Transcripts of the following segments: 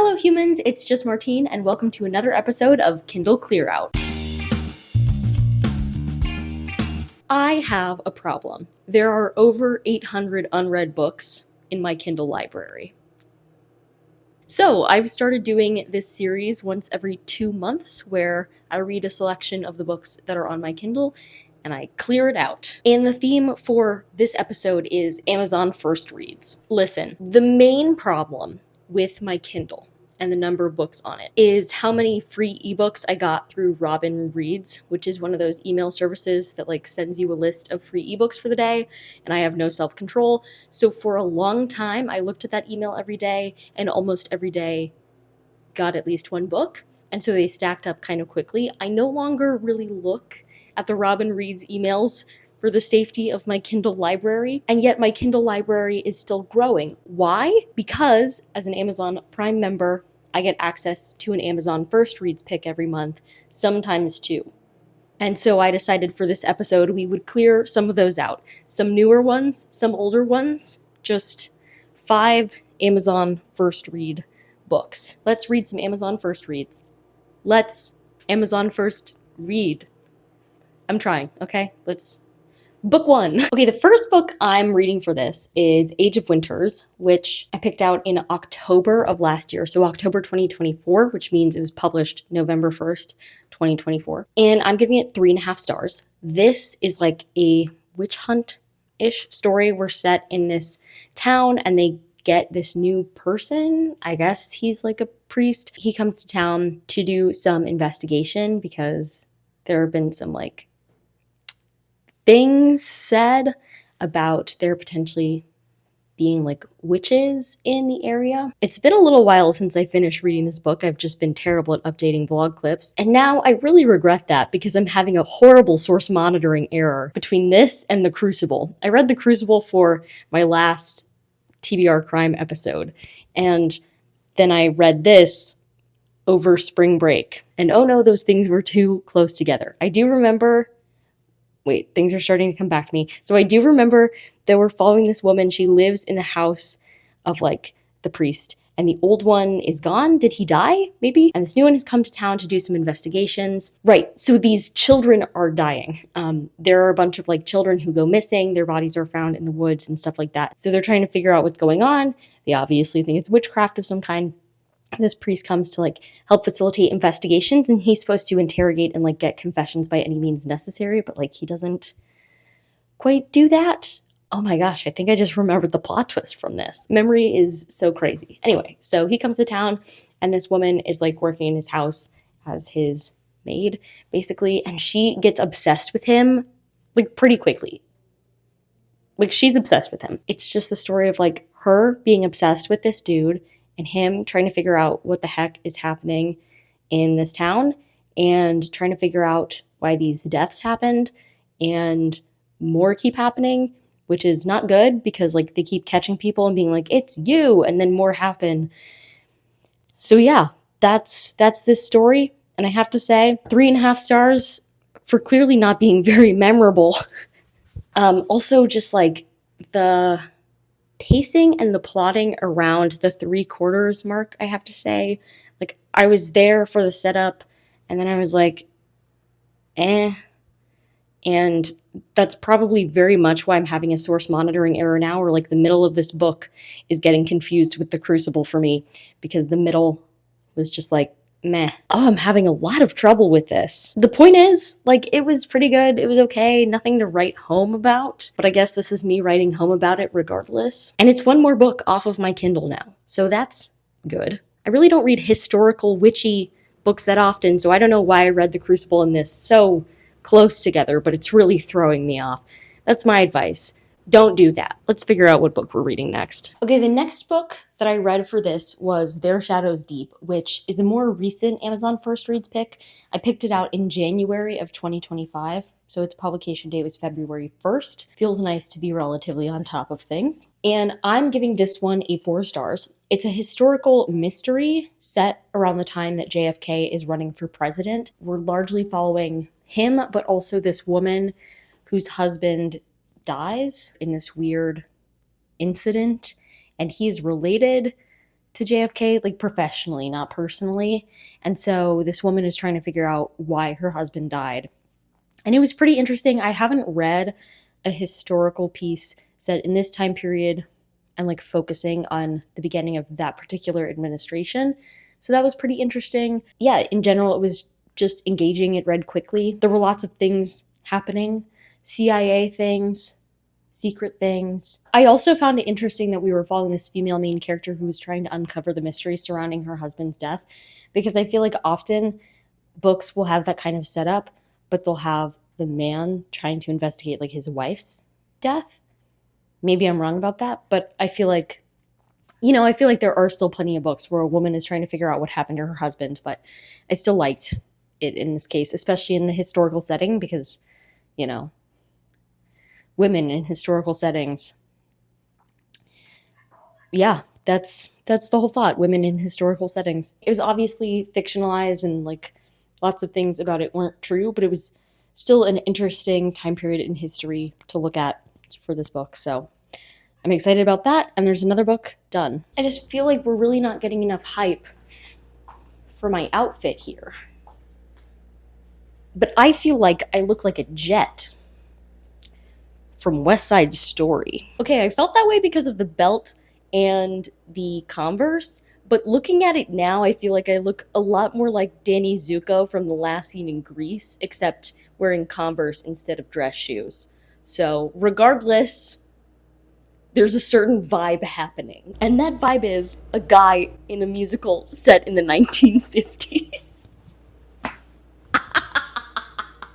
Hello humans, it's just Martine and welcome to another episode of Kindle Clear Out. I have a problem. There are over 800 unread books in my Kindle library. So I've started doing this series once every 2 months where I read a selection of the books that are on my Kindle and I clear it out. And the theme for this episode is Amazon First Reads. Listen, the main problem with my Kindle and the number of books on it is how many free ebooks I got through Robin Reads, which is one of those email services that sends you a list of free ebooks for the day, and I have no self-control. So for a long time, I looked at that email every day and almost every day got at least one book. And so they stacked up kind of quickly. I no longer really look at the Robin Reads emails for the safety of my Kindle library, and yet my Kindle library is still growing. Why? Because as an Amazon Prime member, I get access to an Amazon First Reads pick every month, sometimes two. And so I decided for this episode we would clear some of those out. Some newer ones, some older ones, just 5 Amazon First Read books. Let's read some Amazon First Reads. Let's Amazon First Read. I'm trying, okay? Book 1. Okay, the first book I'm reading for this is Age of Winters, which I picked out in October of last year. So October 2024, which means it was published November 1st, 2024. And I'm giving it 3.5 stars. This is like a witch hunt-ish story. We're set in this town and they get this new person. I guess he's like a priest. He comes to town to do some investigation because there have been some things said about there potentially being witches in the area. It's been a little while since I finished reading this book. I've just been terrible at updating vlog clips. And now I really regret that because I'm having a horrible source monitoring error between this and The Crucible. I read The Crucible for my last TBR crime episode. And then I read this over spring break. And oh no, those things were too close together. I do remember things are starting to come back to me. So I do remember that we're following this woman. She lives in the house of the priest. And the old one is gone. Did he die? Maybe? And this new one has come to town to do some investigations. Right. So these children are dying. There are a bunch of children who go missing. Their bodies are found in the woods and stuff like that. So they're trying to figure out what's going on. They obviously think it's witchcraft of some kind. This priest comes to help facilitate investigations, and he's supposed to interrogate and get confessions by any means necessary, but he doesn't quite do that. Oh my gosh, I think I just remembered the plot twist from this. Memory is so crazy. Anyway, so he comes to town and this woman is working in his house as his maid, basically, and she gets obsessed with him pretty quickly. She's obsessed with him. It's just a story of her being obsessed with this dude and him trying to figure out what the heck is happening in this town and trying to figure out why these deaths happened, and more keep happening, which is not good because they keep catching people and being it's you, and then more happen. So yeah, that's this story. And I have to say 3.5 stars for clearly not being very memorable. Also just the pacing and the plotting around the 3/4 mark, I have to say. I was there for the setup and then I was eh. And that's probably very much why I'm having a source monitoring error now, where the middle of this book is getting confused with The Crucible for me because the middle was just meh. Oh, I'm having a lot of trouble with this. The point is, it was pretty good. It was okay. Nothing to write home about. But I guess this is me writing home about it regardless. And it's one more book off of my Kindle now. So that's good. I really don't read historical, witchy books that often, so I don't know why I read The Crucible and this so close together, but it's really throwing me off. That's my advice. Don't do that. Let's figure out what book we're reading next. Okay, the next book that I read for this was Their Shadows Deep, which is a more recent Amazon First Reads pick. I picked it out in January of 2025, so its publication date was February 1st. Feels nice to be relatively on top of things. And I'm giving this one a 4 stars. It's a historical mystery set around the time that JFK is running for president. We're largely following him, but also this woman whose husband dies in this weird incident, and he's related to JFK, like professionally, not personally. And so this woman is trying to figure out why her husband died. And it was pretty interesting. I haven't read a historical piece set in this time period and like focusing on the beginning of that particular administration. So that was pretty interesting. Yeah, in general, it was just engaging. It read quickly. There were lots of things happening, CIA things, secret things. I also found it interesting that we were following this female main character who was trying to uncover the mystery surrounding her husband's death, because I feel like often books will have that kind of setup, but they'll have the man trying to investigate like his wife's death. Maybe I'm wrong about that, but I feel like, I feel like there are still plenty of books where a woman is trying to figure out what happened to her husband, but I still liked it in this case, especially in the historical setting, because, women in historical settings. Yeah, that's the whole thought, women in historical settings. It was obviously fictionalized and like lots of things about it weren't true, but it was still an interesting time period in history to look at for this book. So I'm excited about that. And there's another book done. I just feel like we're really not getting enough hype for my outfit here. But I feel like I look like a jet from West Side Story. Okay, I felt that way because of the belt and the Converse, but looking at it now, I feel like I look a lot more like Danny Zuko from The Last Scene in Grease, except wearing Converse instead of dress shoes. So regardless, there's a certain vibe happening. And that vibe is a guy in a musical set in the 1950s.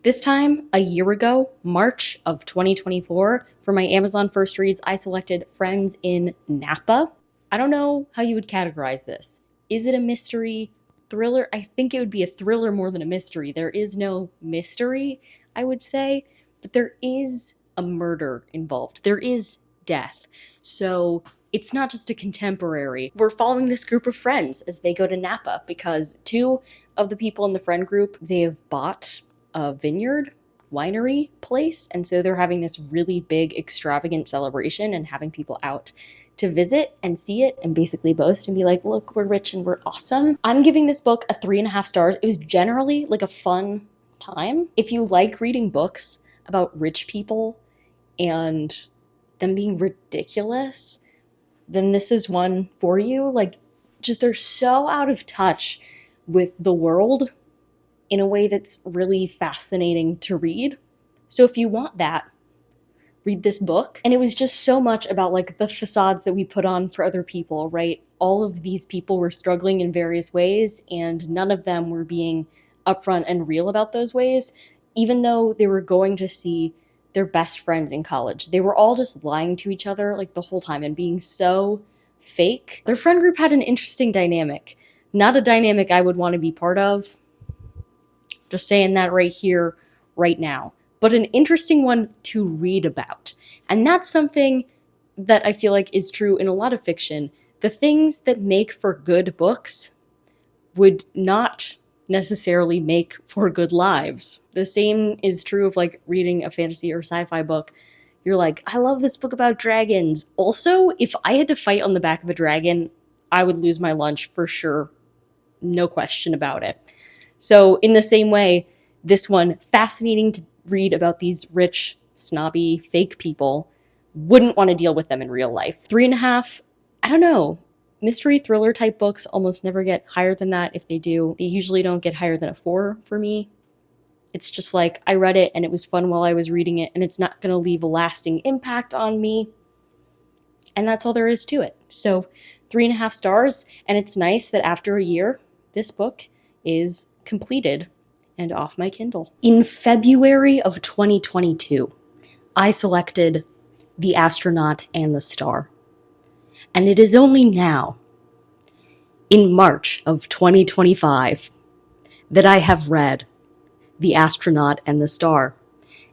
This time, a year ago, March of 2024, for my Amazon First Reads, I selected Friends in Napa. I don't know how you would categorize this. Is it a mystery thriller? I think it would be a thriller more than a mystery. There is no mystery, I would say, but there is a murder involved. There is death. So it's not just a contemporary. We're following this group of friends as they go to Napa because two of the people in the friend group, they have bought a vineyard winery place, and so they're having this really big extravagant celebration and having people out to visit and see it and basically boast and be like, look, we're rich and we're awesome. I'm giving this book a 3.5 stars. It was generally like a fun time. If you like reading books about rich people and them being ridiculous, then this is one for you. Like, just they're so out of touch with the world in a way that's really fascinating to read. So if you want that, read this book. And it was just so much about like the facades that we put on for other people, right? All of these people were struggling in various ways, and none of them were being upfront and real about those ways, even though they were going to see their best friends in college. They were all just lying to each other like the whole time and being so fake. Their friend group had an interesting dynamic. Not a dynamic I would want to be part of. Just saying that right here, right now. But an interesting one to read about. And that's something that I feel like is true in a lot of fiction. The things that make for good books would not necessarily make for good lives. The same is true of like reading a fantasy or sci-fi book. You're like, I love this book about dragons. Also, if I had to fight on the back of a dragon, I would lose my lunch for sure. No question about it. So in the same way, this one, fascinating to read about these rich, snobby, fake people. Wouldn't want to deal with them in real life. 3.5, I don't know. Mystery thriller type books almost never get higher than that. If they do, they usually don't get higher than a 4 for me. It's just like, I read it and it was fun while I was reading it, and it's not going to leave a lasting impact on me. And that's all there is to it. So 3.5 stars, and it's nice that after a year, this book is completed and off my Kindle. In February of 2022, I selected The Astronaut and the Star. And it is only now, in March of 2025, that I have read The Astronaut and the Star.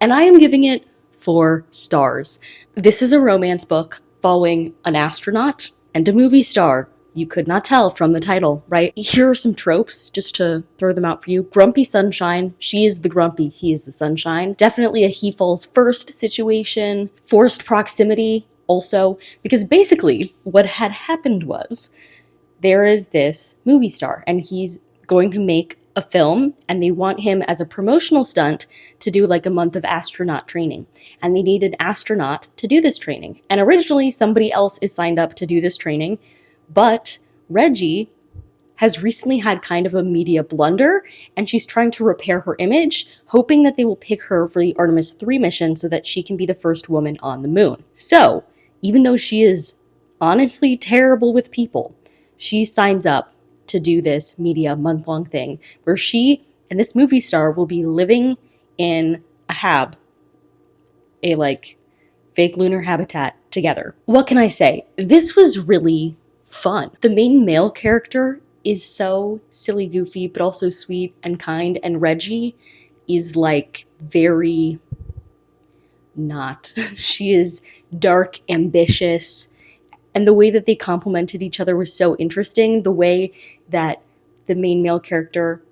And I am giving it 4 stars. This is a romance book following an astronaut and a movie star. You could not tell from the title, right? Here are some tropes, just to throw them out for you. Grumpy sunshine. She is the grumpy, he is the sunshine. Definitely a he falls first situation. Forced proximity, also. Because basically, what had happened was, there is this movie star and he's going to make a film, and they want him as a promotional stunt to do like a month of astronaut training. And they need an astronaut to do this training. And originally somebody else is signed up to do this training, but Reggie has recently had kind of a media blunder, and she's trying to repair her image, hoping that they will pick her for the Artemis 3 mission so that she can be the first woman on the moon. So, even though she is honestly terrible with people, she signs up to do this media month-long thing where she and this movie star will be living in a like fake lunar habitat together. What can I say? This was really fun. The main male character is so silly goofy, but also sweet and kind, and Reggie is like very not. She is dark, ambitious, and the way that they complemented each other was so interesting. The way that the main male character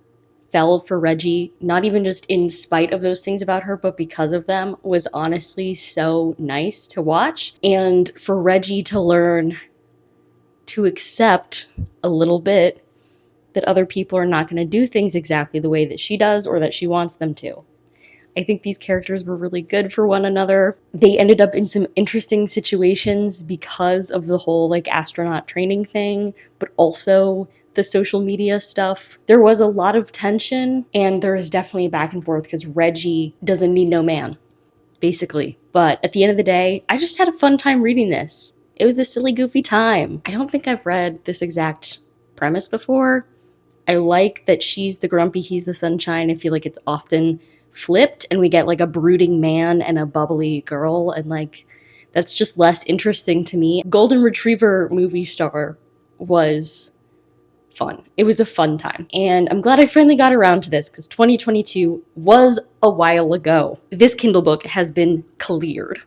fell for Reggie, not even just in spite of those things about her, but because of them, was honestly so nice to watch. And for Reggie to learn to accept a little bit that other people are not going to do things exactly the way that she does or that she wants them to. I think these characters were really good for one another. They ended up in some interesting situations because of the whole like astronaut training thing, but also the social media stuff. There was a lot of tension, and there was definitely a back and forth because Reggie doesn't need no man, basically. But at the end of the day, I just had a fun time reading this. It was a silly, goofy time. I don't think I've read this exact premise before. I like that she's the grumpy, he's the sunshine. I feel like it's often flipped and we get like a brooding man and a bubbly girl, and like that's just less interesting to me. Golden Retriever movie star was fun. It was a fun time, and I'm glad I finally got around to this because 2022 was a while ago. This Kindle book has been cleared.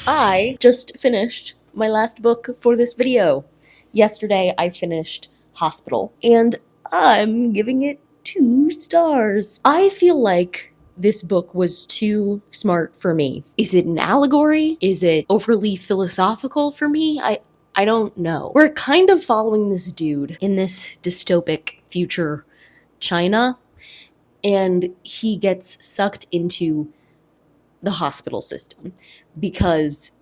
I just finished my last book for this video. Yesterday I finished Hospital, and I'm giving it 2 stars. I feel like this book was too smart for me. Is it an allegory? Is it overly philosophical for me? I don't know. We're kind of following this dude in this dystopic future China, and he gets sucked into the hospital system because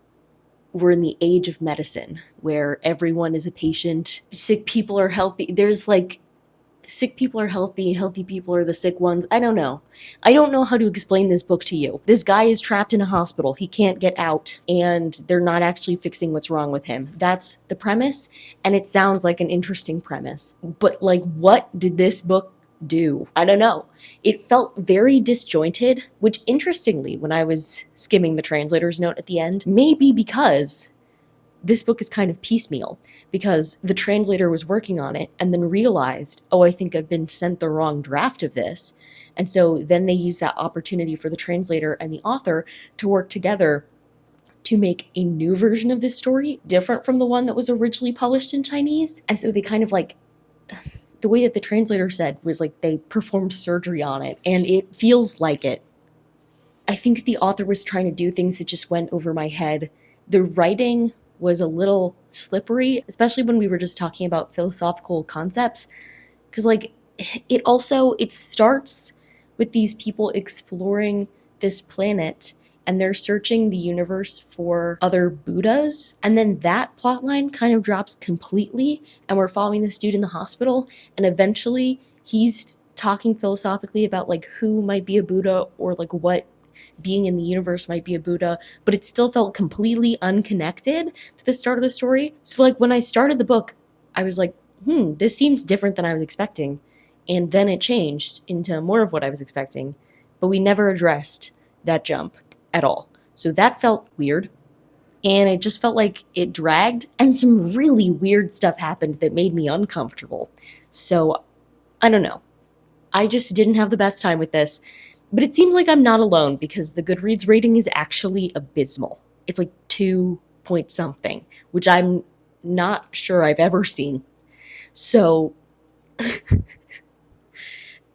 we're in the age of medicine where everyone is a patient. Sick people are healthy. There's like sick people are healthy, healthy people are the sick ones. I don't know. I don't know how to explain this book to you. This guy is trapped in a hospital. He can't get out, and they're not actually fixing what's wrong with him. That's the premise, and it sounds like an interesting premise. But like, what did this book do? I don't know. It felt very disjointed, which interestingly, when I was skimming the translator's note at the end, maybe because this book is kind of piecemeal, because the translator was working on it and then realized, oh, I think I've been sent the wrong draft of this. And so then they use that opportunity for the translator and the author to work together to make a new version of this story, different from the one that was originally published in Chinese. And so they kind of like, the way that the translator said was like they performed surgery on it, and it feels like it. I think the author was trying to do things that just went over my head. The writing was a little slippery, especially when we were just talking about philosophical concepts. Because like, it starts with these people exploring this planet, and they're searching the universe for other Buddhas. And then that plotline kind of drops completely, and we're following this dude in the hospital, and eventually he's talking philosophically about like who might be a Buddha, or like what being in the universe might be a Buddha, but it still felt completely unconnected to the start of the story. So like when I started the book, I was like, this seems different than I was expecting. And then it changed into more of what I was expecting, but we never addressed that jump at all. So that felt weird, and it just felt like it dragged, and some really weird stuff happened that made me uncomfortable. So I don't know. I just didn't have the best time with this. But it seems like I'm not alone, because the Goodreads rating is actually abysmal. It's like 2 point something, which I'm not sure I've ever seen. So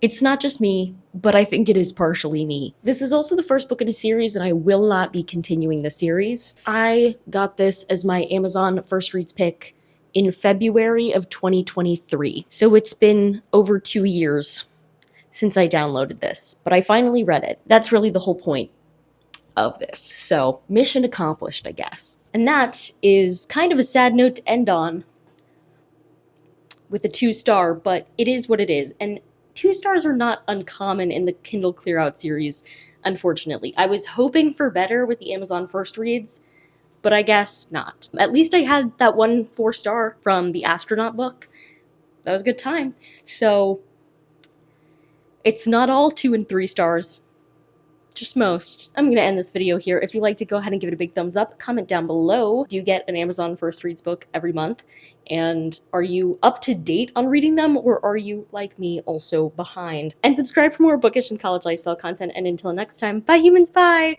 it's not just me, but I think it is partially me. This is also the first book in a series, and I will not be continuing the series. I got this as my Amazon first reads pick in February of 2023. So it's been over 2 years since I downloaded this, but I finally read it. That's really the whole point of this. So mission accomplished, I guess. And that is kind of a sad note to end on with a 2-star, but it is what it is. And 2 stars are not uncommon in the Kindle Clear Out series, unfortunately. I was hoping for better with the Amazon First Reads, but I guess not. At least I had that one 4-star from the astronaut book. That was a good time. So it's not all 2 and 3 stars, just most. I'm gonna end this video here. If you liked it, go ahead and give it a big thumbs up. Comment down below. Do you get an Amazon First Reads book every month? And are you up to date on reading them, or are you, like me, also behind? And subscribe for more bookish and college lifestyle content. And until next time, bye humans, bye!